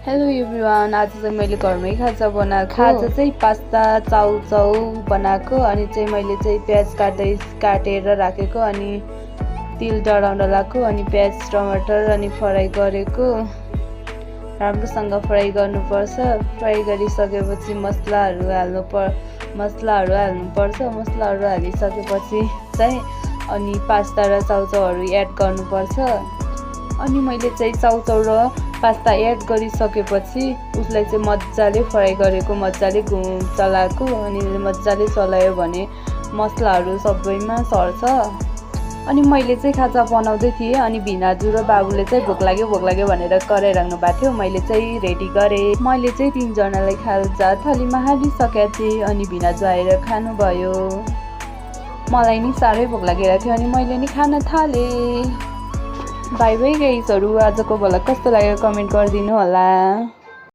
Hello everyone, आज चाहिँ मैले घरमै खाजा बनाएको। खाजा चाहिँ पास्ता चाउचाउ बनाएको। अनि चाहिँ मैले चाहिँ प्याज काटेर राखेको, अनि तिल डढाउन लगाएको, अनि प्याज टमाटर अनि फ्राई गरेको। राम्रोसँग फ्राई गर्नुपर्छ। फ्राई गरिसकेपछि मसलाहरू हाल्नुपर्छ। मसलाहरू हालिसकेपछि चाहिँ अनि पास्ता र चाउचाउहरू एड गर्नुपर्छ। अनि मैले चाहिँ चाउचाउ र पास्ता एड गरिसकेपछि उसलाई चाहिँ मजाले फ्राई गरेको, मजाले चलाएको। अनि मजाले चलायो भने मसलाहरू सबैमा सर्छ। अनि मैले चाहिँ खाजा बनाउँदै थिएँ, अनि भिनाजु र बाबुले चाहिँ भोक लाग्यो भनेर कराइरहनु भएको थियो। मैले चाहिँ रेडी गरेँ। मैले चाहिँ 3 जनालाई खाजा थालीमा हालिसकेको थिएँ। अनि भिनाजु आएर खानुभयो। मलाई नि साह्रै भोक लागिरहेको थियो, अनि मैले नि खान थालेँ। बाई बाई गाइजहरू, आजको भ्लग कस्तो लाग्यो कमेन्ट गरिदिनु होला।